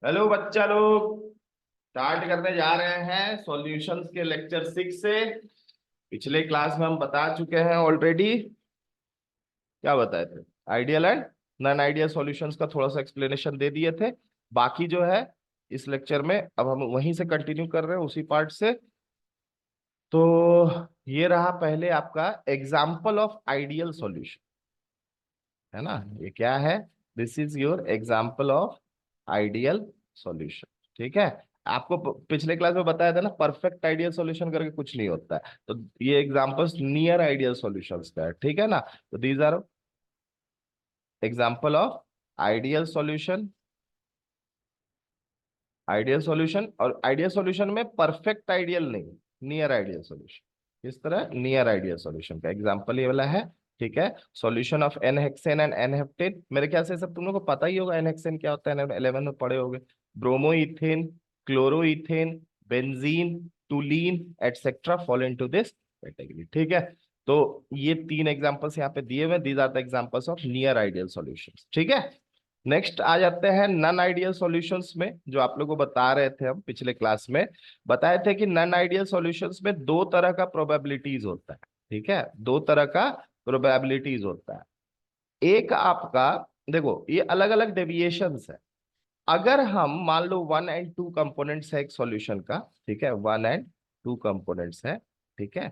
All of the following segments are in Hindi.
हेलो बच्चा लोग, स्टार्ट करने जा रहे हैं सॉल्यूशंस के लेक्चर 6 से। पिछले क्लास में हम बता चुके हैं ऑलरेडी। क्या बताए थे? Ideal and non ideal solutions का थोड़ा सा एक्सप्लेनेशन दे दिए थे। बाकी जो है इस लेक्चर में अब हम वहीं से कंटिन्यू कर रहे हैं, उसी पार्ट से। तो ये रहा पहले आपका एग्जाम्पल ऑफ आइडियल सॉल्यूशन, है ना। ये क्या है? This is your example of ideal solution. ठीक है। आपको पिछले क्लास में बताया था ना, परफेक्ट आइडियल सॉल्यूशन करके कुछ नहीं होता है। तो ये एग्जांपल्स नियर आइडियल सॉल्यूशंस का है, ठीक है ना। तो these are example of ideal solution. Ideal solution, और आइडियल सॉल्यूशन में परफेक्ट आइडियल नहीं, नियर आइडियल सॉल्यूशन। इस तरह नियर आइडियल सॉल्यूशन का एग्जांपल ये वाला है। ठीक है। Solution of n hexane and n heptane, मेरे ख्याल से सब तुम लोग को पता ही होगा एन हेक्सेन क्या होता है, 11 में पढ़े होगे। Bromoethane, chloroethane, benzene, toluene etcetera fall into this category. ठीक है। तो ये तीन एग्जांपल्स यहाँ पे दिए हुए, these are the examples of near ideal solutions. ठीक है। नेक्स्ट आ जाते हैं नॉन आइडियल सॉल्यूशंस में, जो आप लोगों को बता रहे थे हम पिछले क्लास में। बताए थे कि नॉन आइडियल सॉल्यूशंस में दो तरह का प्रोबेबिलिटीज होता है। ठीक है, दो तरह का प्रोबेबिलिटीज होता है। एक आपका, देखो ये अलग अलग डेविएशंस है। अगर हम मान लो 1 और 2 कंपोनेंट्स है एक सॉल्यूशन का, ठीक है, 1 और 2 कंपोनेंट्स है। ठीक है।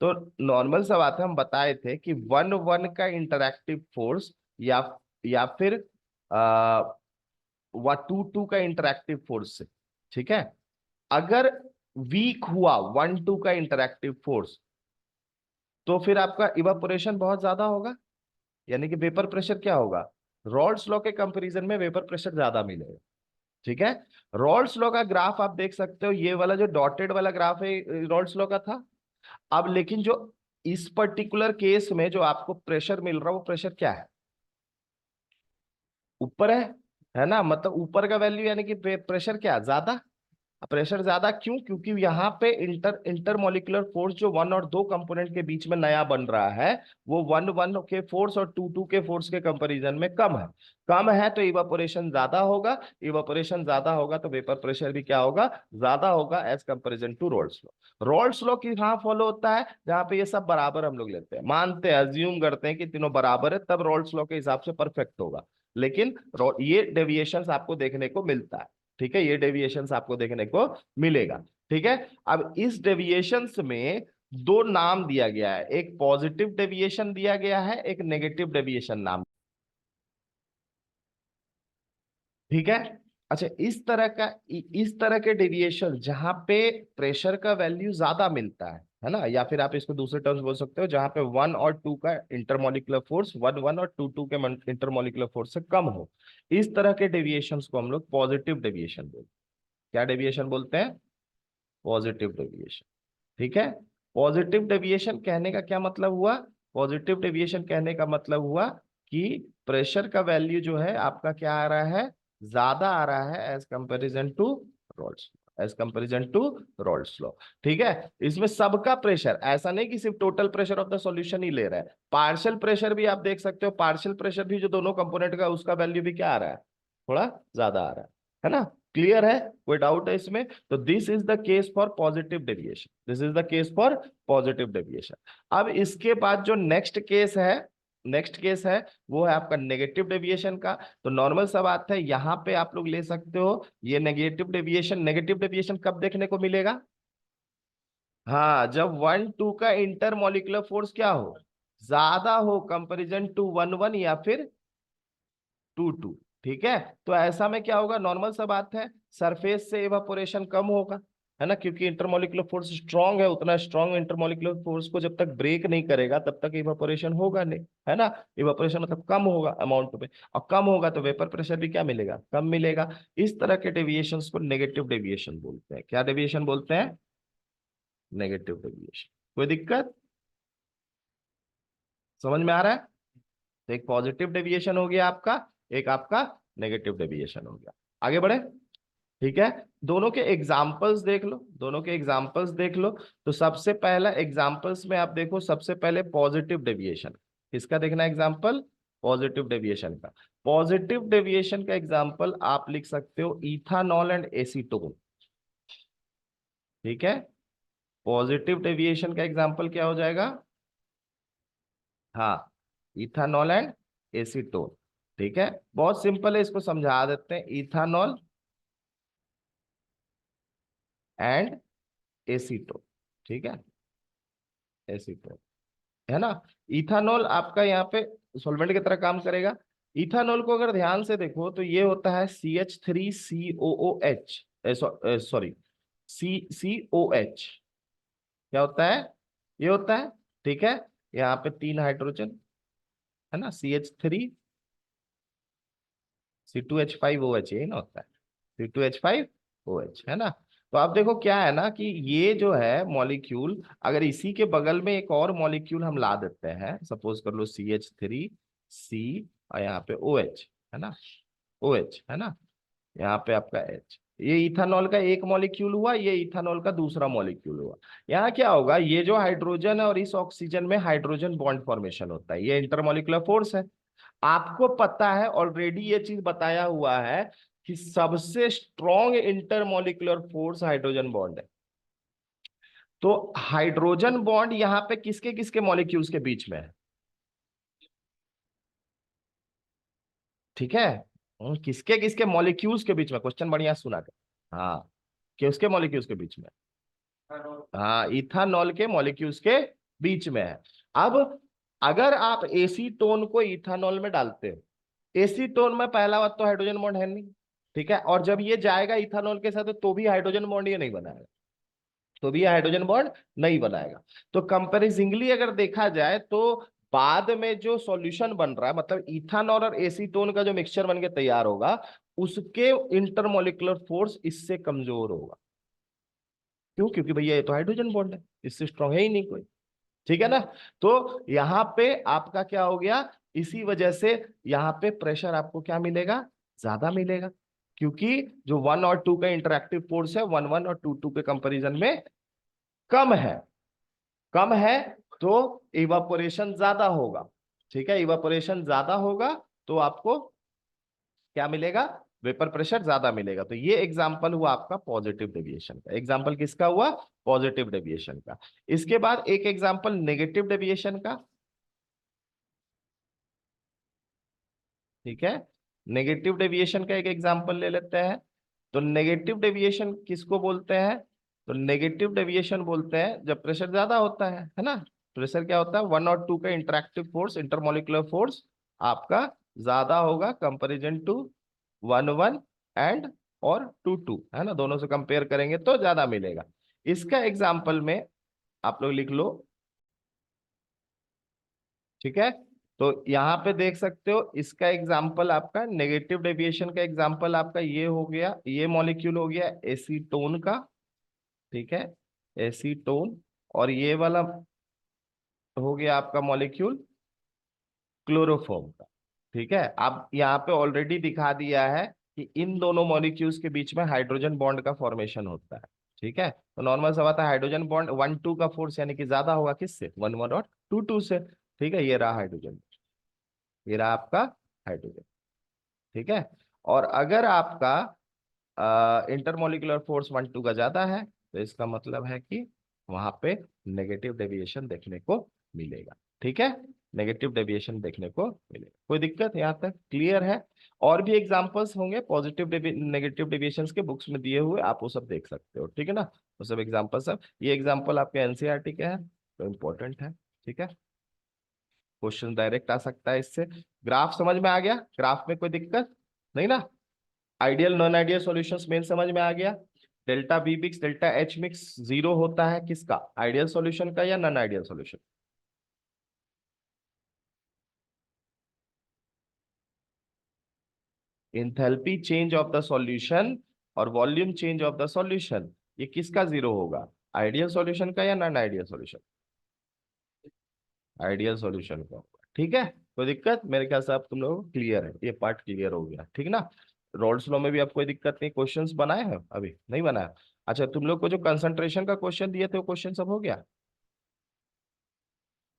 तो नॉर्मल सा बात है, हम बताए थे कि 1 1 का इंटरैक्टिव फोर्स या फिर आ, 2 2 का इंटरैक्टिव फोर्स से। ठीक है। अगर वीक हुआ 1 2 का इंटरैक्टिव फोर्स, तो फिर आपका इवापोरेशन बहुत ज्यादा होगा, यानी कि वेपर प्रेशर क्या होगा? रॉल्स लॉ के कंपैरिजन में वेपर प्रेशर ज्यादा मिलेगा। ठीक है। रॉल्स लॉ का ग्राफ आप देख सकते हो, ये वाला जो डॉटेड वाला ग्राफ है रॉल्स लॉ का था। अब लेकिन जो इस पर्टिकुलर केस में जो आपको प्रेशर मिल रहा है, वो प्रेशर क्या है? ऊपर है ना। मतलब ऊपर का वैल्यू, यानी कि प्रेशर क्या ज्यादा। प्रेशर ज्यादा क्यों? क्योंकि यहाँ पे इंटरमोलिकुलर फोर्स जो 1 और 2 कंपोनेंट के बीच में नया बन रहा है, वो 1 1 के फोर्स और 2 2 के फोर्स के कंपैरिजन में कम है। कम है तो इवापोरेशन ज्यादा होगा। इवापोरेशन ज्यादा होगा तो वेपर प्रेशर भी क्या होगा? ज्यादा होगा, as comparison to Raoult's law. Raoult's law की कहाँ फॉलो होता है? जहां पे ये सब बराबर हम लोग लेते हैं, मानते हैं, अज्यूम करते हैं कि तीनों बराबर है, तब रॉल्स लॉ के हिसाब से परफेक्ट होगा। लेकिन ये डेविएशन आपको देखने को मिलता है। ठीक है, ये डेविएशंस आपको देखने को मिलेगा। ठीक है। अब इस डेविएशंस में दो नाम दिया गया है, एक पॉजिटिव डेविएशन दिया गया है, एक नेगेटिव डेविएशन नाम। ठीक है। अच्छा, इस तरह के डेविएशन जहां पे प्रेशर का वैल्यू ज्यादा मिलता है ना, या फिर आप इसको दूसरे टर्म्स बोल सकते हो, जहां पे 1 और 2 का इंटरमोलिकुलर फोर्स 1 1 और 2 2 के इंटरमोलिकुलर फोर्स से कम हो, इस तरह के डेविएशंस को हम लोग पॉजिटिव डेविएशन बोलते हैं। क्या डेविएशन बोलते हैं? Positive deviation. ठीक है। पॉजिटिव डेविएशन कहने का क्या मतलब हुआ? पॉजिटिव डेविएशन कहने का मतलब हुआ कि प्रेशर का वैल्यू जो है आपका क्या आ रहा है? ज्यादा आ रहा है, as comparison to Raoult's, as comparison to Raoult's law. ठीक है। इसमें सबका प्रेशर, ऐसा नहीं कि सिर्फ total pressure of the solution ही ले रहा है, पार्शियल प्रेशर भी आप देख सकते हो। पार्शियल प्रेशर भी जो दोनों कंपोनेंट का, उसका वैल्यू भी क्या आ रहा है? थोड़ा ज्यादा आ रहा है ना। क्लियर है? कोई डाउट है इसमें? तो this is the case for positive deviation, this is the case for positive deviation. अब इसके बाद जो नेक्स्ट केस है, वो है आपका नेगेटिव डेविएशन का। तो नॉर्मल सा बात है, यहां पे आप लोग ले सकते हो ये नेगेटिव डेविएशन। नेगेटिव डेविएशन कब देखने को मिलेगा? हाँ, जब 1 2 का इंटरमोलिकुलर फोर्स क्या हो? ज्यादा हो, कंपेरिजन टू 1 1 या फिर 2 2। ठीक है। तो ऐसा में क्या होगा? नॉर्मल सा बात है, सरफेस से इवापोरेशन कम होगा, है ना, क्योंकि इंटरमोलिकुलर फोर्स स्ट्रांग है। उतना स्ट्रांग इंटरमोलिकुलर फोर्स को जब तक ब्रेक नहीं करेगा, तब तक इवापोरेशन होगा नहीं, है ना। इवापोरेशन मतलब कम होगा अमाउंट में, और कम होगा तो वेपर प्रेशर भी क्या मिलेगा? कम मिलेगा। इस तरह के डेविएशंस को नेगेटिव डेविएशन बोलते हैं। क्या डेविएशन बोलते हैं? Negative deviation. कोई दिक्कत समझ में आ रहा है? तो एक पॉजिटिव डेविएशन हो गया आपका, एक आपका नेगेटिव डेविएशन हो गया। आगे बढ़े। ठीक है। दोनों के एग्जाम्पल्स देख लो, दोनों के एग्जाम्पल्स देख लो। तो सबसे पहला एग्जाम्पल्स में आप देखो, सबसे पहले पॉजिटिव डेविएशन। किसका देखना एग्जाम्पल? पॉजिटिव डेविएशन का। पॉजिटिव डेविएशन का एग्जांपल आप लिख सकते हो इथानॉल एंड एसीटोन। ठीक है, पॉजिटिव डेविएशन का एग्जांपल क्या हो जाएगा? हाँ, इथानॉल एंड एसीटोन। ठीक है, बहुत सिंपल है, इसको समझा देते हैं। Ethanol and acetone. ठीक है, एसीटोन, है ना। इथानॉल आपका यहाँ पे सॉल्वेंट की तरह काम करेगा। इथानॉल को अगर ध्यान से देखो तो ये होता है CH3COOH, सॉरी, CCOH। क्या होता है? ये होता है। ठीक है, यहाँ पे 3 हाइड्रोजन, है ना, CH3, C2H5OH, यही ना होता है, C2H5OH, है ना। तो आप देखो क्या है ना कि ये जो है मॉलिक्यूल, अगर इसी के बगल में एक और मॉलिक्यूल हम ला देते हैं, सपोज कर लो CH3C और यहाँ पे OH, है ना, OH, है ना, यहाँ पे आपका H, ये इथानॉल का एक मॉलिक्यूल हुआ, ये इथानॉल का दूसरा मॉलिक्यूल हुआ। यहाँ क्या होगा, ये जो हाइड्रोजन है और इस ऑक्सीजन में हाइड्रोजन बॉन्ड फॉर्मेशन होता है, ये इंटरमॉलिक्यूलर फोर्स है। आपको पता है ऑलरेडी, ये चीज बताया हुआ है कि सबसे strong intermolecular force hydrogen bond है। तो हाइड्रोजन बॉन्ड यहाँ पे किसके किसके मॉलिक्यूल्स के बीच में है? ठीक है, किसके किसके मॉलिक्यूल्स के बीच में, क्वेश्चन बढ़िया सुना कर। हाँ, किसके मॉलिक्यूल्स के बीच में? हाँ, इथानॉल के मॉलिक्यूल्स के बीच में है। अब अगर आप एसीटोन को इथानॉल में डालते हो, एसीटोन में पहला बात तो हाइड्रोजन बॉन्ड है नहीं। ठीक है, और जब ये जाएगा इथानॉल के साथ तो भी हाइड्रोजन बॉन्ड ये नहीं बनाएगा, तो भी ये हाइड्रोजन बॉन्ड नहीं बनाएगा। तो कंपेरिजिंगली अगर देखा जाए तो बाद में जो सॉल्यूशन बन रहा है, मतलब इथानॉल और एसीटोन का जो मिक्सचर बन के तैयार होगा, उसके इंटरमोलिकुलर फोर्स इससे कमजोर होगा। क्यों? क्योंकि भैया ये तो हाइड्रोजन बॉन्ड है, इससे स्ट्रांग है ही नहीं कोई। ठीक है ना। तो यहाँ पे आपका क्या हो गया, इसी वजह से यहाँ पे प्रेशर आपको क्या मिलेगा? ज्यादा मिलेगा, क्योंकि जो 1 और 2 का इंटरएक्टिव फोर्स है 1 1 और 2 2 के कंपैरिजन में कम है। कम है तो इवापोरेशन ज्यादा होगा। ठीक है, इवापोरेशन ज्यादा होगा तो आपको क्या मिलेगा? वेपर प्रेशर ज्यादा मिलेगा। तो ये एग्जांपल हुआ आपका पॉजिटिव डेविएशन का। एग्जांपल किसका हुआ? पॉजिटिव डेविएशन का। इसके बाद एक एग्जांपल नेगेटिव डेविएशन का। ठीक है, नेगेटिव डेविएशन का एक एग्जांपल ले लेते हैं। तो नेगेटिव डेविएशन किसको बोलते हैं? तो नेगेटिव डेविएशन बोलते हैं जब प्रेशर ज्यादा होता है ना। प्रेशर क्या होता है? 1 और 2 का इंटरएक्टिव फोर्स, इंटरमोलिकुलर फोर्स आपका ज्यादा होगा कंपेरिजन टू 1 1 एंड और 2 2, है ना, दोनों से कंपेयर करेंगे तो ज्यादा मिलेगा। इसका एग्जाम्पल में आप लोग लिख लो। ठीक है, तो यहाँ पे देख सकते हो इसका एग्जाम्पल, आपका नेगेटिव डेविएशन का एग्जाम्पल आपका ये हो गया, ये मॉलिक्यूल हो गया एसीटोन का। ठीक है, एसीटोन। और ये वाला हो गया आपका मॉलिक्यूल क्लोरोफॉर्म का। ठीक है, अब यहाँ पे ऑलरेडी दिखा दिया है कि इन दोनों मॉलिक्यूल्स के बीच में हाइड्रोजन बॉन्ड का फॉर्मेशन होता है। ठीक है, तो नॉर्मल सा बात है, हाइड्रोजन बॉन्ड 1 2 का फोर्स यानी कि ज्यादा होगा किससे? 1 1 और 2 2 से। ठीक है, ये रहा हाइड्रोजन, ये रहा आपका हाइड्रोजन। ठीक है, और अगर आपका इंटरमोलिकुलर फोर्स 1 2 का ज्यादा है तो इसका मतलब है कि वहां पे नेगेटिव डेविएशन देखने को मिलेगा। ठीक है, नेगेटिव डेविएशन देखने को मिलेगा। कोई दिक्कत यहाँ तक क्लियर है? और भी एग्जांपल्स होंगे पॉजिटिव नेगेटिव डेविएशंस के, बुक्स में दिए हुए, आप वो सब देख सकते हो। ठीक है ना, वो सब एग्जांपल सब, ये एग्जांपल आपके एनसीईआरटी के हैं तो इम्पोर्टेंट है। ठीक है, क्वेश्चन डायरेक्ट आ सकता है इससे। ग्राफ समझ में आ गया? ग्राफ में कोई दिक्कत नहीं ना? आइडियल नॉन आइडियल सॉल्यूशंस मेन समझ में आ गया। Delta B mix delta H mix zero होता है किसका? आइडियल सॉल्यूशन का या non ideal solution? Enthalpy change of the solution और volume change of the solution, ये किसका जीरो होगा? आइडियल सॉल्यूशन का या non ideal solution? Ideal solution का होगा। ठीक है, कोई दिक्कत? मेरे ख्याल से अब तुम लोग क्लियर है, ये पार्ट क्लियर हो गया। ठीक ना, रोल्स लॉ में भी अब कोई दिक्कत नहीं। क्वेश्चंस बनाए हैं? अभी नहीं बनाया? अच्छा, तुम लोग को जो कंसंट्रेशन का क्वेश्चन दिए थे वो क्वेश्चन सब हो गया?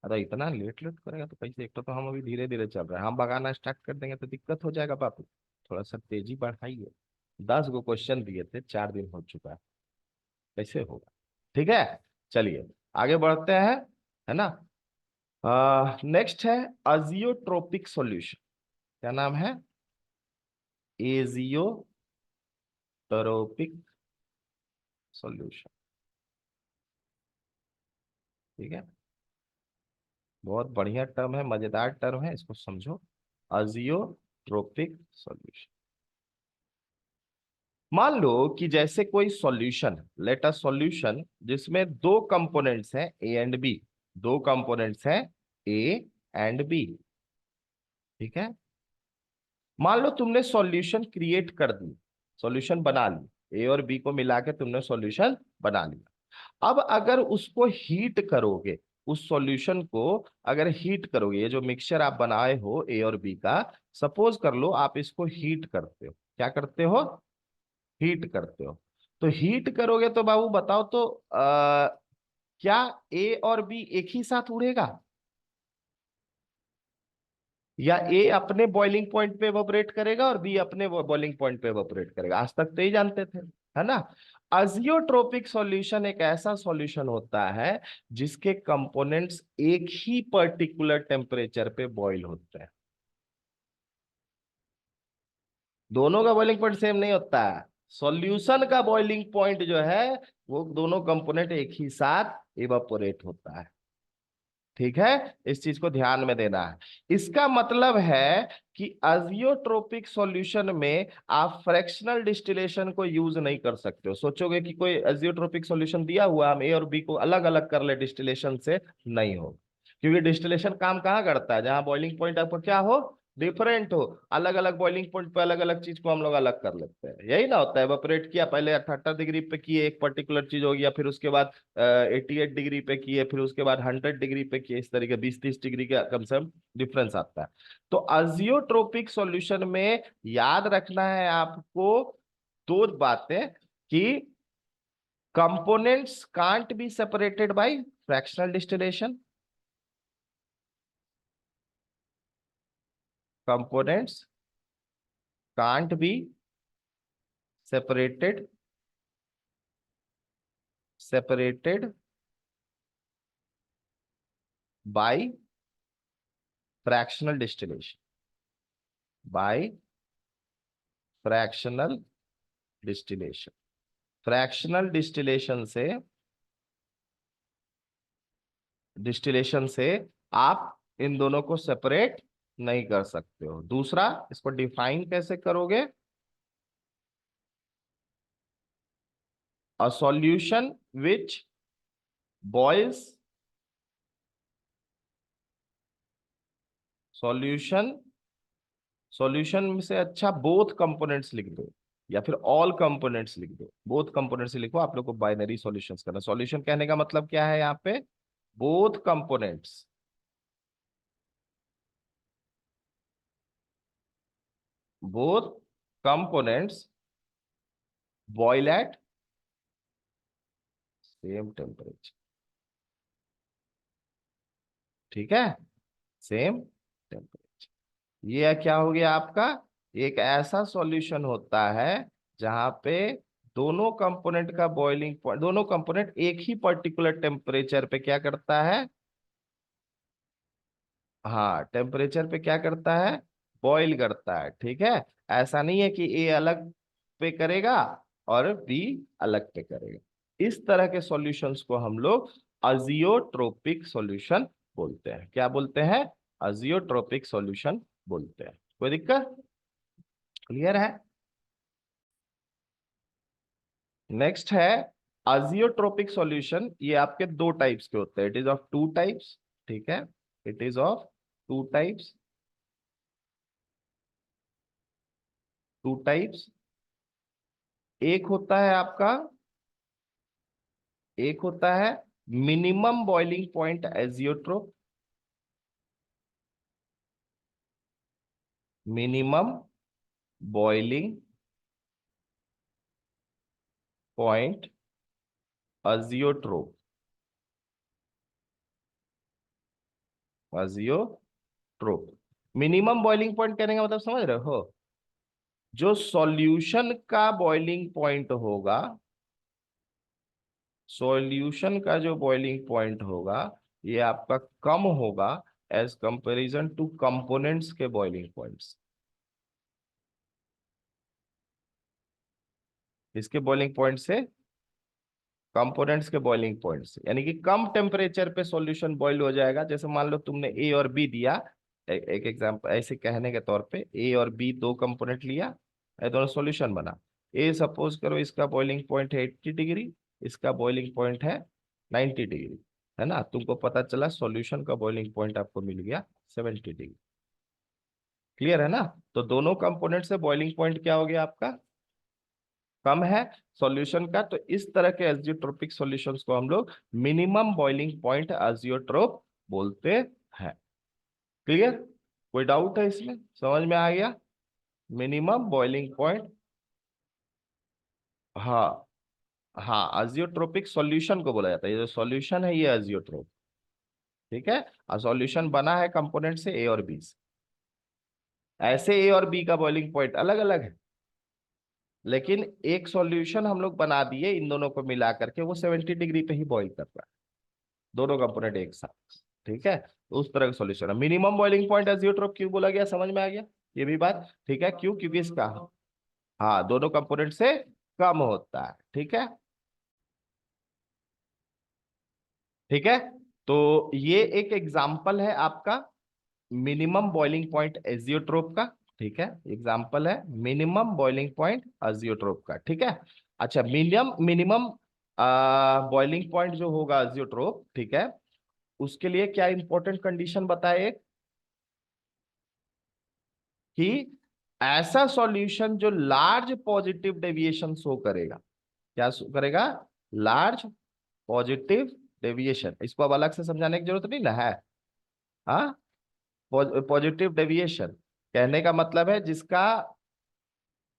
अरे इतना लेट लेट करेगा तो कैसे, एक तो हम अभी धीरे धीरे चल रहे हैं, हम भगाना स्टार्ट कर देंगे तो दिक्कत हो जाएगा बापू। थोड़ा सा तेजी बढ़ाइए। 10 गो क्वेश्चन दिए थे, 4 दिन हो चुका है, कैसे होगा। ठीक है, चलिए आगे बढ़ते हैं, है ना। नेक्स्ट है अजियोट्रोपिक सॉल्यूशन। क्या नाम है? एजियोट्रोपिक सॉल्यूशन। ठीक है, बहुत बढ़िया टर्म है, मजेदार टर्म है, इसको समझो। अजियोट्रोपिक सॉल्यूशन। मान लो कि जैसे कोई सॉल्यूशन, लेट अ सॉल्यूशन जिसमें दो कंपोनेंट्स हैं ए एंड बी। दो कंपोनेंट्स हैं ए एंड बी। ठीक है, मान लो तुमने सॉल्यूशन क्रिएट कर दी, सॉल्यूशन बना ली, ए और बी को मिला के तुमने सॉल्यूशन बना लिया। अब अगर उसको हीट करोगे, उस सॉल्यूशन को अगर हीट करोगे, ये जो मिक्सचर आप बनाए हो ए और बी का, सपोज कर लो आप इसको हीट करते हो। क्या करते हो? हीट करते हो। तो हीट करोगे तो बाबू बताओ तो क्या ए और बी एक ही साथ उड़ेगा, या ए अपने बॉइलिंग पॉइंट पे एवोपरेट करेगा और बी अपने बॉइलिंग पॉइंट पे एवोपरेट करेगा? आज तक तो ही जानते थे, है ना। अजियोट्रोपिक सॉल्यूशन एक ऐसा सॉल्यूशन होता है जिसके कंपोनेंट्स एक ही पर्टिकुलर टेम्परेचर पे बॉईल होते हैं। दोनों का बॉइलिंग पॉइंट सेम नहीं होता है। सॉल्यूशन का बॉइलिंग पॉइंट जो है, वो दोनों कंपोनेंट एक ही साथ इवापोरेट होता है। ठीक है, इस चीज को ध्यान में देना है। इसका मतलब है कि अजियोट्रोपिक सॉल्यूशन में आप फ्रैक्शनल डिस्टिलेशन को यूज नहीं कर सकते हो। सोचोगे कि कोई अजियोट्रोपिक सॉल्यूशन दिया हुआ, हम ए और बी को अलग अलग कर ले डिस्टिलेशन से, नहीं हो। क्योंकि डिस्टिलेशन काम कहाँ करता है? जहां बॉइलिंग पॉइंट आपका क्या हो, डिफरेंट हो। अलग अलग बॉइलिंग पॉइंट पे अलग अलग चीज को हम लोग अलग कर लेते हैं, यही ना होता है। एवापोरेट किया, पहले 78 डिग्री पे किए, एक पर्टिकुलर चीज हो गया, फिर उसके बाद 88 डिग्री पे किए, फिर उसके बाद 100 डिग्री पे किए, इस तरीके 20-30 डिग्री का कम से कम डिफरेंस आता है। तो अजियोट्रोपिक सॉल्यूशन में याद रखना है आपको दो बातें, कि components can't be separated by fractional distillation. Components can't be separated separated by fractional distillation, by fractional distillation. Fractional distillation से आप इन दोनों को सेपरेट नहीं कर सकते हो। दूसरा, इसको डिफाइन कैसे करोगे? A solution which boils, solution, solution में से अच्छा बोथ कंपोनेंट्स लिख दो, या फिर ऑल कंपोनेंट्स लिख दो। बोथ कंपोनेंट्स लिखो, आप लोग को बाइनरी सॉल्यूशंस करना। सॉल्यूशन कहने का मतलब क्या है यहाँ पे? Both components, both components boil at same temperature. ठीक है, सेम टेम्परेचर। ये क्या हो गया आपका? एक ऐसा सॉल्यूशन होता है जहां पे दोनों कंपोनेंट का बॉइलिंग पॉइंट, दोनों कंपोनेंट एक ही पर्टिकुलर टेम्परेचर पे क्या करता है? हाँ, टेम्परेचर पे क्या करता है? बॉईल करता है। ठीक है, ऐसा नहीं है कि ए अलग पे करेगा और बी अलग पे करेगा। इस तरह के सॉल्यूशंस को हम लोग अजियोट्रोपिक सॉल्यूशन बोलते हैं। क्या बोलते हैं? अजियोट्रोपिक सॉल्यूशन बोलते हैं। कोई दिक्कत? क्लियर है? नेक्स्ट है अजियोट्रोपिक सॉल्यूशन। ये आपके दो टाइप्स के होते हैं, it is of two types. ठीक है, it is of two types, two types. एक होता है आपका, एक होता है minimum boiling point azeotrope, minimum boiling point azeotrope. Azeotrope. Minimum boiling point कहने का मतलब समझ रहे हो, जो सॉल्यूशन का बॉइलिंग पॉइंट होगा, सॉल्यूशन का जो बॉइलिंग पॉइंट होगा ये आपका कम होगा एज कंपैरिजन टू कंपोनेंट्स के बॉइलिंग पॉइंट्स। इसके बॉइलिंग पॉइंट से, कंपोनेंट्स के बॉइलिंग पॉइंट से, यानी कि कम टेम्परेचर पे सॉल्यूशन बॉइल हो जाएगा। जैसे मान लो तुमने ए और बी दिया, एक एग्जांपल ऐसे कहने के तौर पे, ए और बी दो कंपोनेंट लिया, ये दोनों सॉल्यूशन बना। ए सपोज करो इसका बॉइलिंग पॉइंट है 80 डिग्री, इसका बॉइलिंग पॉइंट है 90 डिग्री, है ना। तुमको पता चला सॉल्यूशन का बॉइलिंग पॉइंट आपको मिल गया 70 डिग्री। क्लियर है ना। तो दोनों कंपोनेंट से बॉइलिंग पॉइंट क्या हो गया आपका, कम है सॉल्यूशन का। तो इस तरह के एजियोट्रोपिक सॉल्यूशंस को हम लोग मिनिमम बॉइलिंग पॉइंट एजियोट्रोप बोलते हैं। क्लियर, कोई डाउट है इसमें, समझ में आ गया। मिनिमम बॉइलिंग पॉइंट, हाँ हाँ, एजियोट्रोपिक सॉल्यूशन को बोला जाता है। ये जो सॉल्यूशन है ये एजियोट्रोप, ठीक है। और सॉल्यूशन बना है कंपोनेंट से ए और बी से। ऐसे ए और बी का बॉइलिंग पॉइंट अलग अलग है, लेकिन एक सॉल्यूशन हम लोग बना दिए इन दोनों को मिला करके, वो 70 डिग्री पे ही बॉइल कर रहा है, दोनों कंपोनेंट एक साथ, ठीक है। तो उस तरह का सॉल्यूशन है। मिनिमम बॉइलिंग पॉइंट एजियोट्रोप क्यों बोला गया, समझ में आ गया ये भी बात, ठीक है। क्यों, क्योंकि इसका, हाँ, दोनों कंपोनेंट से कम होता है, ठीक है। ठीक है, तो ये एक एग्जाम्पल है आपका मिनिमम बॉइलिंग पॉइंट एजियोट्रोप का, ठीक है। एग्जाम्पल है मिनिमम बॉइलिंग पॉइंट एजियोट्रोप का, ठीक है। अच्छा, मिनिमम मिनिमम बॉइलिंग पॉइंट जो होगा एजियोट्रोप, ठीक है, उसके लिए क्या इंपॉर्टेंट कंडीशन बताए कि ऐसा सॉल्यूशन जो लार्ज पॉजिटिव डेविएशन शो करेगा। क्या शो करेगा, लार्ज पॉजिटिव डेविएशन। इसको अब अलग से समझाने की जरूरत नहीं ना है। हाँ, पॉजिटिव डेविएशन कहने का मतलब है जिसका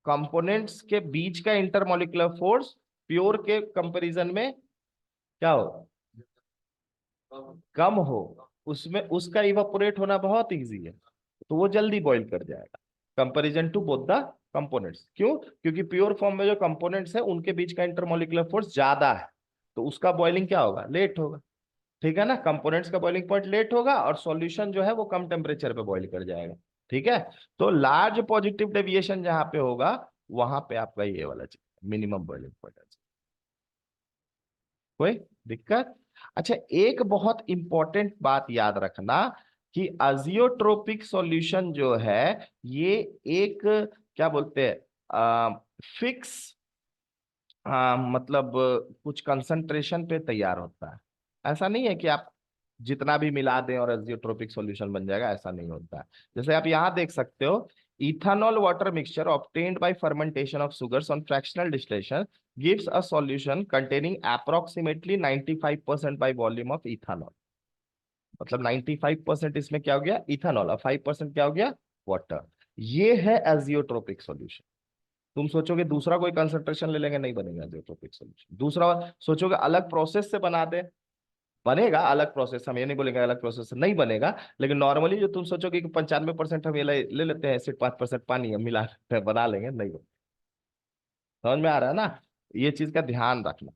कंपोनेंट्स के बीच का इंटरमॉलिक्यूलर फोर्स प्योर के कंपैरिजन में क्या हो, कम हो, उसमें उसका इवापोरेट होना बहुत इजी है, तो वो जल्दी बॉइल कर जाएगा comparison to both the components. क्यों, क्योंकि प्योर फॉर्म में जो कंपोनेंट्स है उनके बीच का इंटरमॉलिक्यूलर फोर्स ज्यादा है, तो उसका बॉइलिंग क्या होगा, लेट होगा, ठीक है ना। कंपोनेंट्स का बॉइलिंग पॉइंट लेट होगा और सॉल्यूशन जो है वो कम टेम्परेचर पे बॉइल कर जाएगा, ठीक है। तो लार्ज पॉजिटिव डेविएशन जहां पे होगा वहां पे आपका ये वाला चीज मिनिमम बॉइलिंग पॉइंट है। कोई दिक्कत। अच्छा, एक बहुत इंपॉर्टेंट बात याद रखना कि अजियोट्रोपिक सॉल्यूशन जो है ये एक, क्या बोलते हैं, फिक्स, मतलब कुछ कंसंट्रेशन पे तैयार होता है। ऐसा नहीं है कि आप जितना भी मिला दें और एजियोट्रोपिक सॉल्यूशन बन जाएगा, ऐसा नहीं होता है। जैसे आप यहाँ देख सकते हो, ethanol water mixture obtained by fermentation of sugars on fractional distillation gives a solution containing approximately 95% by volume of ethanol. मतलब 95% इसमें क्या हो गया, इथानॉल, और 5% क्या हो गया, वाटर। ये है एजियोट्रोपिक सॉल्यूशन। तुम सोचोगे दूसरा कोई कंसंट्रेशन ले लेंगे, नहीं बनेगा एजियोट्रोपिक सॉल्यूशन। दूसरा सोचोगे अलग प्रोसेस से बना दे, बनेगा अलग प्रोसेस, हम ये नहीं बोलेंगे अलग प्रोसेस से नहीं बनेगा, लेकिन नॉर्मली जो तुम सोचोगे कि 95% हम ये ले लेते हैं एसिड, 5% पानी हम मिला लेते हैं, बना लेंगे, नहीं बनेगा। समझ में आ रहा है ना, ये चीज का ध्यान रखना।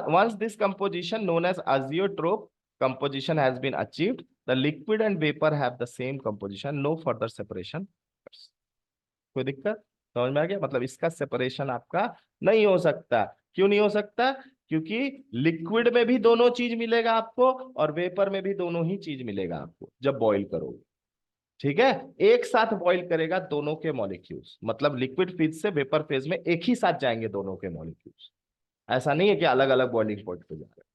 Once this composition known as azeotrope composition has been achieved, the liquid and vapor have the same composition, no further separation। कोई दिक्कत, समझ में आ गया। मतलब इसका सेपरेशन आपका नहीं हो सकता। क्यों नहीं हो सकता, क्योंकि लिक्विड में भी दोनों चीज मिलेगा आपको और वेपर में भी दोनों ही चीज मिलेगा आपको जब बॉईल करोगे, ठीक है। एक साथ बॉईल करेगा दोनों के मॉलिक्यूल्स, मतलब लिक्विड फेज से वेपर फेज में एक ही साथ जाएंगे दोनों के मॉलिक्यूल्स। ऐसा नहीं है कि अलग अलग बॉइलिंग पॉइंट पे जा रहे हैं,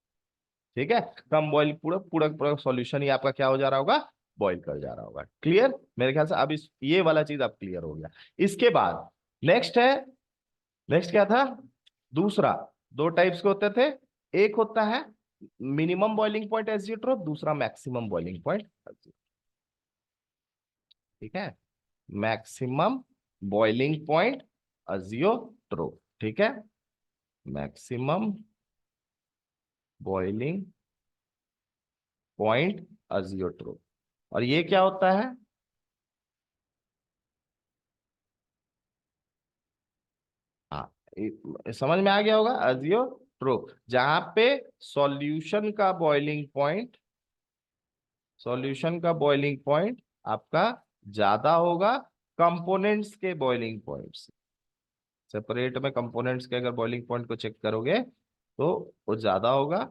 ठीक है। कम बॉइल, पूरा पूरा पूरा सॉल्यूशन ही आपका क्या हो जा रहा होगा, बॉइल कर जा रहा होगा। क्लियर, मेरे ख्याल से अब इस ये वाला चीज अब क्लियर हो गया। इसके बाद नेक्स्ट है, नेक्स्ट क्या था, दूसरा, दो टाइप्स के होते थे। एक होता है मिनिमम बॉइलिंग पॉइंट एजियोट्रोप, दूसरा मैक्सिमम बॉइलिंग पॉइंट, ठीक है। मैक्सिमम बॉइलिंग पॉइंट एजियोट्रोप, ठीक है। मैक्सिमम बॉइलिंग पॉइंट एजियोट्रोप, और ये क्या होता है? हाँ, समझ में आ गया होगा, अजियोट्रोप, जहां पे सॉल्यूशन का बॉइलिंग पॉइंट, सॉल्यूशन का बॉइलिंग पॉइंट आपका ज्यादा होगा कंपोनेंट्स के बॉइलिंग पॉइंट से। सेपरेट में कंपोनेंट्स के अगर बॉइलिंग पॉइंट को चेक करोगे तो वो ज्यादा होगा।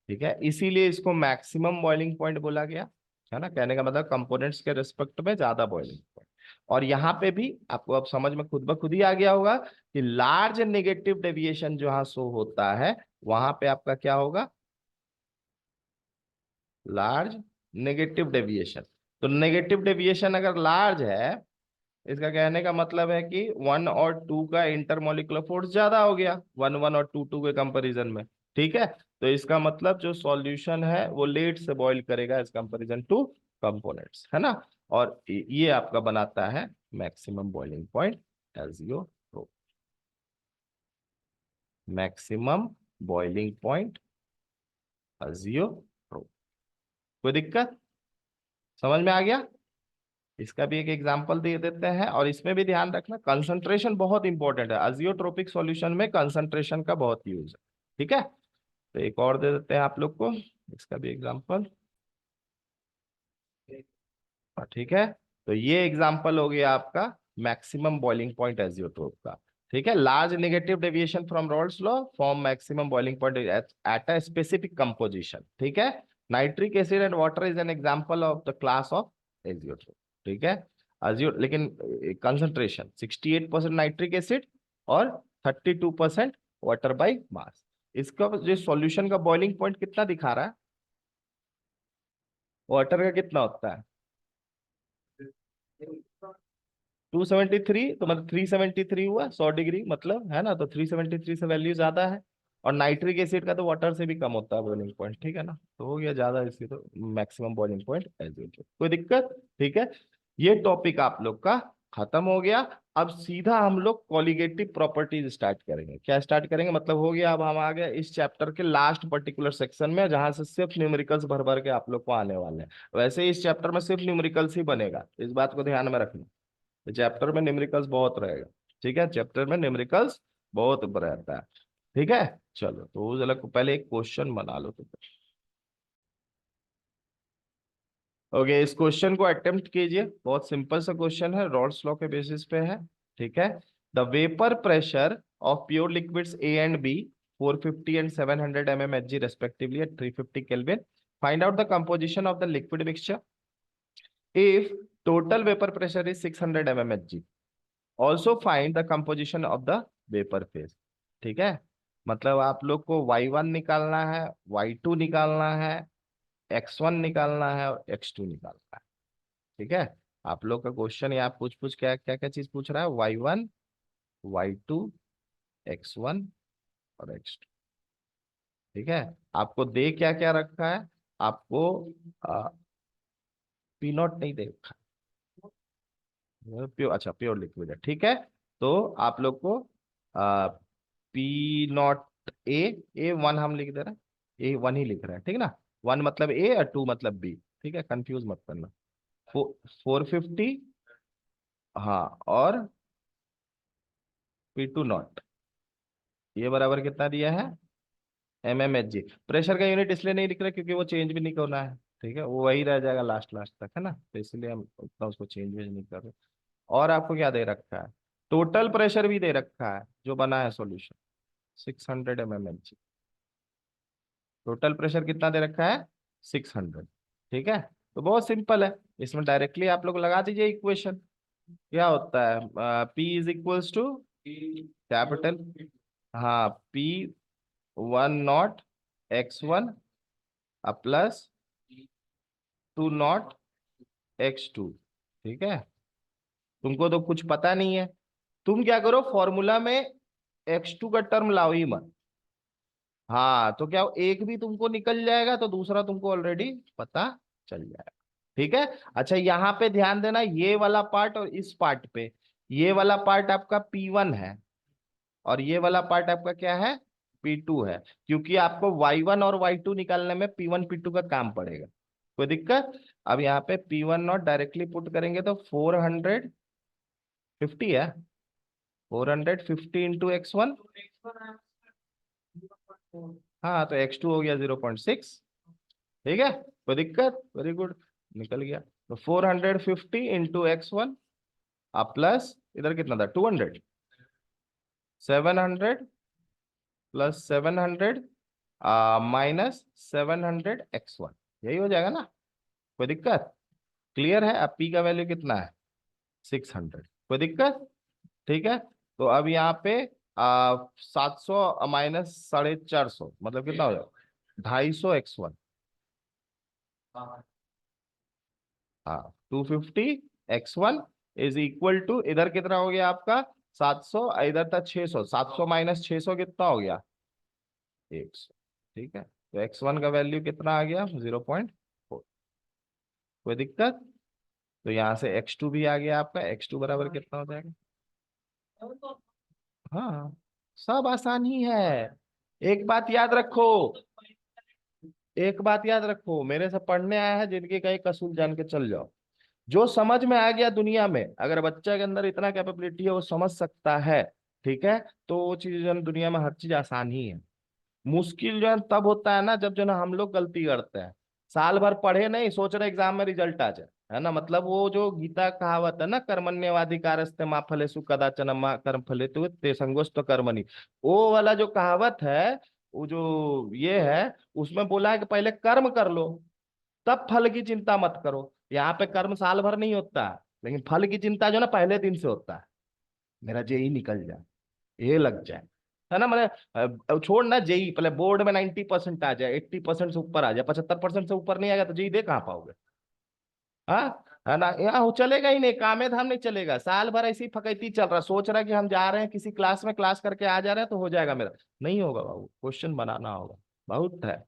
ठीक है, इसीलिए इसको मैक्सिमम बॉइलिंग पॉइंट बोला गया, है ना। कहने का मतलब कंपोनेंट्स के रिस्पेक्ट में ज्यादा बॉइलिंग पॉइंट। और यहाँ पे भी आपको अब समझ में खुद ब खुद ही आ गया होगा कि लार्ज नेगेटिव डेविएशन जहां शो होता है वहां पे आपका क्या होगा? Large negative deviation. तो नेगेटिव डेविएशन अगर लार्ज है, इसका कहने का मतलब है कि 1 और 2 का इंटरमोलिकुलर फोर्स ज्यादा हो गया, 1 1 और 2 2 के कंपैरिजन में। ठीक है, तो इसका मतलब जो सॉल्यूशन है वो लेट से बॉईल करेगा एज कंपैरिजन टू कंपोनेंट्स, है ना। और ये आपका बनाता है maximum boiling point AJIO, maximum boiling point AJIO. कोई दिक्कत? समझ में आ गया? इसका भी एक एग्जांपल दे देते हैं, और इसमें भी ध्यान रखना कंसंट्रेशन बहुत इंपॉर्टेंट है, अजियोट्रोपिक सॉल्यूशन में कंसंट्रेशन का बहुत यूज है। ठीक है, तो एक और दे देते हैं आप लोग को, इसका भी एग्जांपल। ठीक है, तो ये एग्जांपल हो गया आपका मैक्सिमम बॉइलिंग पॉइंट एजियोट्रोप का। ठीक है, large negative deviation from Rawls law form maximum boiling point at a specific composition. ठीक है, nitric acid and water is an example of the class of azeotrope. ठीक है, अजियो लेकिन कंसंट्रेशन 68% नाइट्रिक एसिड और 32% वाटर बाई मास। इसका जो सॉल्यूशन का बॉइलिंग पॉइंट कितना दिखा रहा है? वाटर का कितना होता है? 273, तो मतलब 373 हुआ 100 डिग्री, मतलब है ना, तो 373 से वैल्यू ज्यादा है। और नाइट्रिक एसिड का तो वाटर से भी कम होता है बॉइलिंग पॉइंट, ठीक है ना, तो हो गया ज्यादा, इसकी तो maximum boiling point as usual. कोई दिक्कत? ठीक है, ये टॉपिक आप लोग का खत्म हो गया। अब सीधा हम लोग कॉलिगेटिव प्रॉपर्टीज स्टार्ट करेंगे। क्या स्टार्ट करेंगे मतलब, हो गया अब हम आ गए इस चैप्टर के लास्ट पर्टिकुलर सेक्शन में, जहां से सिर्फ न्यूमेरिकल्स भर भर के आप लोग को आने वाले हैं। वैसे इस चैप्टर में सिर्फ न्यूमेरिकल्स ही बनेगा, इस बात को ध्यान में रखना। चैप्टर में न्यूमेरिकल्स बहुत रहेगा। ठीक है, चैप्टर में न्यूमेरिकल्स बहुत रहता है। ठीक है, चलो तो उस अलग को पहले एक क्वेश्चन बना लो तो। ओके, इस क्वेश्चन को अटेम्प्ट कीजिए, बहुत सिंपल सा क्वेश्चन है, रॉल्स लॉ के बेसिस पे है। ठीक है, the vapour pressure of pure liquids A and B 450 एंड 700 mmHg respectively at 350 Kelvin. Find out the composition of the liquid mixture if total vapor pressure is 600 mmHg. Also find the composition of the vapour phase. ठीक है, मतलब आप लोग को y1 निकालना है, y2 निकालना है, x1 निकालना है और x2 निकालना है। ठीक है, आप लोग का क्वेश्चन यहाँ पूछ पूछ क्या क्या क्या चीज पूछ रहा है, y1, y2, x1 और x2। ठीक है, आपको दे क्या क्या रखा है, आपको पी नॉट नहीं दे रखा है, प्योर, अच्छा प्योर लिक्विड है। ठीक है, तो आप लोग को पी नॉट ए, ए 1 हम लिख दे रहे हैं, ए 1 ही लिख रहे हैं, ठीक है ना। 1 मतलब ए और 2 मतलब बी। ठीक है, कंफ्यूज मत करना। 450, हाँ, और P2 नॉट, ये बराबर कितना दिया है? mmHg। प्रेशर का यूनिट इसलिए नहीं लिख रहे क्योंकि वो चेंज भी नहीं करना है। ठीक है, वो वही रह जाएगा लास्ट लास्ट तक, है ना, तो इसलिए हम उतना उसको चेंज भी नहीं कर रहे। और आपको क्या दे रखा है? टोटल प्रेशर भी दे रखा है जो बना है सॉल्यूशन, 600 mmHg। टोटल प्रेशर कितना दे रखा है? 600। ठीक है, तो बहुत सिंपल है, इसमें डायरेक्टली आप लोग लगा दीजिए इक्वेशन। क्या होता है? P is equals to capital, हाँ, P1 not x1 plus 2 not x2। ठीक है, तुमको तो कुछ पता नहीं है, तुम क्या करो, फॉर्मूला में x2 का टर्म लाओ ही मत। हाँ, तो क्या एक भी तुमको निकल जाएगा तो दूसरा तुमको ऑलरेडी पता चल जाएगा। ठीक है, अच्छा यहाँ पे ध्यान देना, ये वाला पार्ट और इस पार्ट पे, ये वाला पार्ट आपका P1 है और ये वाला पार्ट आपका क्या है? P2 है, क्योंकि आपको y1 और y2 निकालने में P1 P2 का काम पड़ेगा। कोई दिक्कत? अब यहाँ पे P1 नॉट डायरेक्टली पुट करेंगे तो 450 है, 450 इंटू x1। हाँ तो x2 हो गया 0.6। ठीक है, कोई दिक्कत, वेरी गुड, निकल गया। तो 450 इंटू x1 अब प्लस इधर कितना था 200, 700 प्लस 700 माइनस 700 x1, यही हो जाएगा ना, कोई दिक्कत? क्लियर है? अब p का वैल्यू कितना है 600, कोई दिक्कत? ठीक है, तो अब यहाँ पे 700 माइनस 450 मतलब कितना हो जाएगा 250 x1। हाँ 250 x1 इज इक्वल टू इधर कितना हो गया आपका 700, इधर था 600, 700 माइनस 600 कितना हो गया 100। ठीक है, तो x1 का वैल्यू कितना आ गया 0.4, कोई दिक्कत? तो यहाँ से x2 भी आ गया आपका, x2 बराबर कितना हो जाएगा? हाँ सब आसान ही है। एक बात याद रखो, एक बात याद रखो, मेरे से पढ़ने आया है जिनके कहीं कसूर जान के चल जाओ। जो समझ में आ गया दुनिया में, अगर बच्चा के अंदर इतना कैपेबिलिटी है वो समझ सकता है, ठीक है, तो वो चीज जो है ना, दुनिया में हर चीज आसान ही है। मुश्किल जो है तब होता है ना जब जो है ना हम लोग गलती करते हैं। साल भर पढ़े नहीं, सोच रहे एग्जाम में रिजल्ट आ जाए, है ना, मतलब वो जो गीता कहावत है ना, कर्मण्यवाधिकारस्ते मा फलेषु कदाचन मा कर्म फलेतु ते संगोष्ठ कर्मणि, वो वाला जो कहावत है, वो जो ये है, उसमें बोला है कि पहले कर्म कर लो, तब फल की चिंता मत करो। यहाँ पे कर्म साल भर नहीं होता है, लेकिन फल की चिंता जो है ना पहले दिन से होता है, मेरा जेई निकल जाए, ये लग जाए, है ना, मतलब छोड़ ना जेई, पहले बोर्ड में 90% आ जाए, 80% से ऊपर आ जाए, 75% से ऊपर नहीं आएगा तो जेई दे कहाँ पाओगे? हाँ, है ना, यहाँ हो चलेगा ही नहीं, कामे धाम नहीं चलेगा, साल भर ऐसी फकैती चल रहा, सोच रहा है कि हम जा रहे हैं किसी क्लास में, क्लास करके आ जा रहे हैं तो हो जाएगा मेरा, नहीं होगा बाबू, क्वेश्चन बनाना होगा, बहुत है,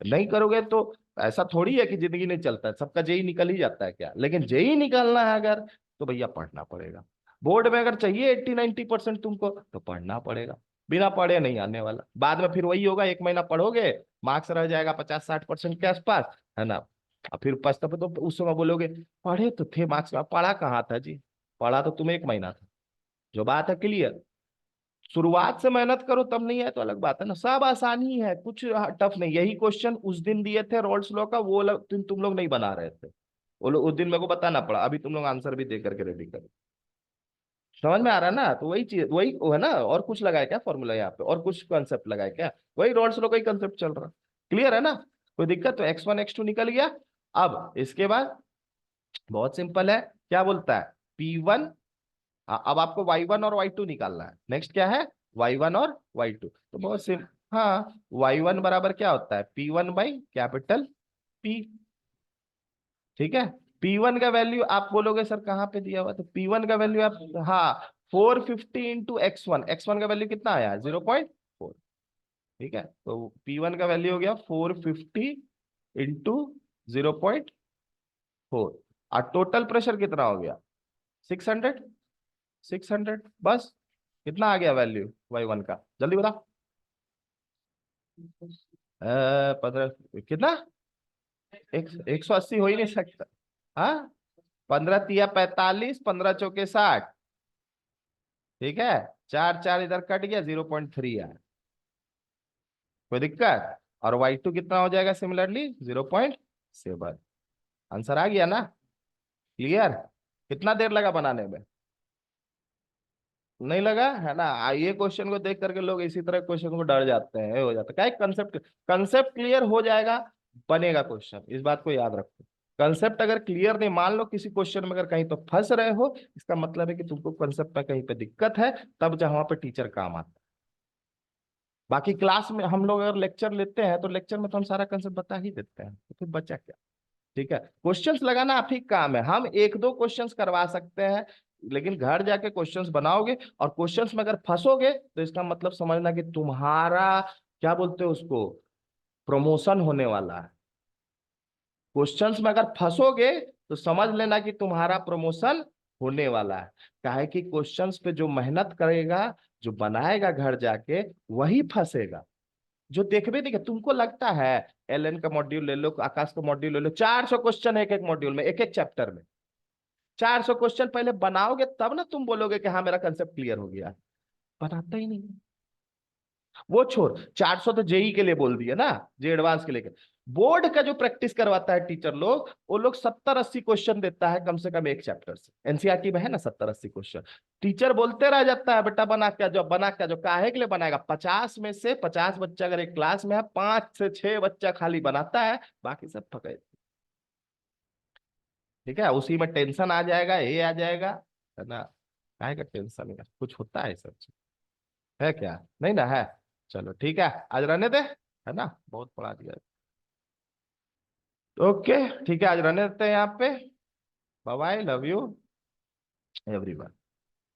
नहीं करोगे तो ऐसा थोड़ी है कि जिंदगी नहीं चलता है, सबका जेई निकल ही जाता है क्या, लेकिन जेई निकलना है अगर, तो भैया पढ़ना पड़ेगा। बोर्ड में अगर चाहिए 80-90% तुमको तो पढ़ना पड़ेगा, बिना पढ़े नहीं आने वाला, बाद में फिर वही होगा, एक महीना पढ़ोगे, मार्क्स रह जाएगा 50-60% के आसपास, है ना, और फिर पछतावे तो उस समय बोलोगे पढ़े तो थे, मार्क्स पढ़ा कहाँ था जी, पढ़ा तो तुम्हें 1 महीना था, जो बात है क्लियर। शुरुआत से मेहनत करो तब नहीं है तो अलग बात है ना, सब आसान ही है, कुछ टफ नहीं। यही क्वेश्चन उस दिन दिए थे रोल्स लॉ का, वो तुम लोग नहीं बना रहे थे, वो लोग उस दिन मेरे को बताना पड़ा, अभी तुम लोग आंसर भी दे करके रेडी करो। समझ में आ रहा है ना, तो वही चीज वही वो है ना, और कुछ लगाए क्या फॉर्मूला यहाँ पे, और कुछ कॉन्सेप्ट लगाए क्या, वही रोल्स लॉ का ही कंसेप्ट चल रहा, क्लियर है ना, कोई दिक्कत? तो x1 x2 निकल गया। अब इसके बाद बहुत सिंपल है, क्या बोलता है P1, अब आपको y1 और y2 निकालना है, नेक्स्ट क्या है y1 और y2, तो बहुत सिंपल, हाँ y1 बराबर क्या होता है P1 बाई कैपिटल P, ठीक है। P1 का वैल्यू आप बोलोगे सर कहाँ पे दिया हुआ, तो P1 का वैल्यू आप, हाँ 450 इंटू x1, x1 का वैल्यू कितना आया 0.4, ठीक है, तो P1 का वैल्यू हो गया 450 इंटू 0.4, और टोटल प्रेशर कितना हो गया 600, 600 बस, कितना आ गया वैल्यू y1 का, जल्दी बता। 15 कितना, 180 हो ही नहीं सकता, हाँ 15 तिया 45, 15 चौके 60, ठीक है, 4 4 इधर कट गया 0.3 आया, कोई दिक्कत? और y2 कितना हो जाएगा सिमिलरली 0.7, आंसर आ गया ना, क्लियर? कितना देर लगा बनाने में? नहीं लगा है ना, ये क्वेश्चन को देख करके लोग इसी तरह क्वेश्चन को डर जाते हैं, हो जाता है क्या, कंसेप्ट कंसेप्ट क्लियर हो जाएगा, बनेगा क्वेश्चन, इस बात को याद रखो। कंसेप्ट अगर क्लियर नहीं, मान लो किसी क्वेश्चन में अगर कहीं तो फंस रहे हो, इसका मतलब है कि तुमको कंसेप्ट में कहीं पे दिक्कत है, तब जहां पे टीचर काम आता है। बाकी क्लास में हम लोग अगर लेक्चर लेते हैं तो लेक्चर में तो हम सारा कंसेप्ट बता ही देते हैं, तो फिर बचा क्या? ठीक है, क्वेश्चंस लगाना आप ही काम है, हम एक दो क्वेश्चंस करवा सकते हैं, लेकिन घर जाके क्वेश्चंस बनाओगे और क्वेश्चंस में अगर फंसोगे तो इसका मतलब समझना कि तुम्हारा, क्या बोलते हो उसको, प्रमोशन होने वाला है। क्वेश्चंस में अगर फंसोगे तो समझ लेना कि तुम्हारा प्रमोशन होने वाला है, काहे कि क्वेश्चंस पे जो मेहनत करेगा, जो बनाएगा घर जाके, वही फंसेगा। जो देखबे नहीं, तुमको लगता है एलएन का मॉड्यूल ले लो, आकाश का मॉड्यूल ले लो, 400 क्वेश्चन है एक एक मॉड्यूल में, एक एक चैप्टर में, 400 क्वेश्चन पहले बनाओगे तब ना तुम बोलोगे कि हाँ मेरा कंसेप्ट क्लियर हो गया। बनाता ही नहीं। वो छोड़, 400 तो जेई के लिए बोल दिया ना, जे एडवांस के लिए। बोर्ड का जो प्रैक्टिस करवाता है टीचर लोग, वो लोग 70-80 क्वेश्चन देता है कम से कम एक चैप्टर से। एनसीईआरटी में है ना 70-80 क्वेश्चन। टीचर बोलते रह जाता है बेटा बना क्या, जो बना क्या, जो काहे के लिए बनाएगा। 50 में से 50 बच्चा अगर एक क्लास में है, 5 से 6 बच्चा खाली बनाता है, बाकी सब ठके। ठीक है, उसी में टेंशन आ जाएगा, ये आ जाएगा, है ना। काहे का टेंशन है, कुछ होता है सब चीज, है क्या, नहीं ना है। चलो ठीक है, आज रहने दे, है ना, बहुत पढ़ा दिया। ओके ठीक है, आज रहने देते हैं यहाँ पे। Bye bye, love you everyone.